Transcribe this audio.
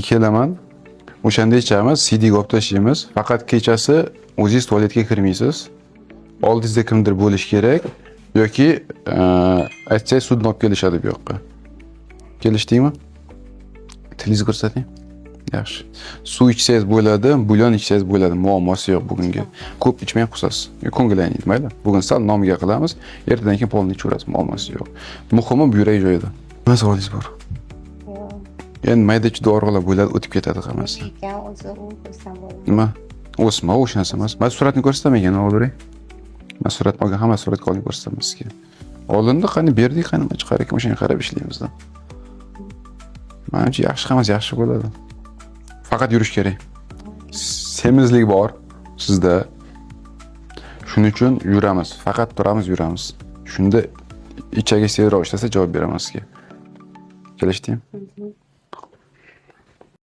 Kelaman. O'shanda ichamiz, CD olib tashlaymiz. Faqat kechasi o'zingiz tualetga kirmaysiz. Oldingizda kimdir bo'lish kerak yoki aytsangiz sudni olib kelishadi bu yoqqa. Kelishdingmi? Tilingizni ko'rsating. Yaxshi. Suv ichsangiz bo'ladi, bulyon ichsangiz bo'ladi. Muammosi yo'q bugunga. Ko'p ichmay qo'yasiz. Ko'ngillangiz, mayli. Bugun sal nomiga qilamiz, ertadan keyin polni ichaverasiz, muammosi yo'q. Muhimi buyrak joyida. Nima savolingiz bor? Endi mayda-chuda dorilar bo'ladi, o'tib ketadi hammasi. O'zi u ko'rsam bo'ladi. Nima? O'sma, o'sha narsa emas. Men suratni ko'rsataman ekan, o'ldiring. Men suratni olgan hamma suratga olib ko'rsataman sizga. Oldinda qani berdik, qani chiqar ekan, o'shanga qarab ishlaymiz-da. Menimcha yaxshi, hammasi yaxshi bo'ladi. Faqat yurish kerak. Semizlik bor sizda. Shuning uchun yuramiz. Faqat turamiz, yuramiz. Shunda ichagi seroq ishlasa javob beraman sizga. Kelishdingmi?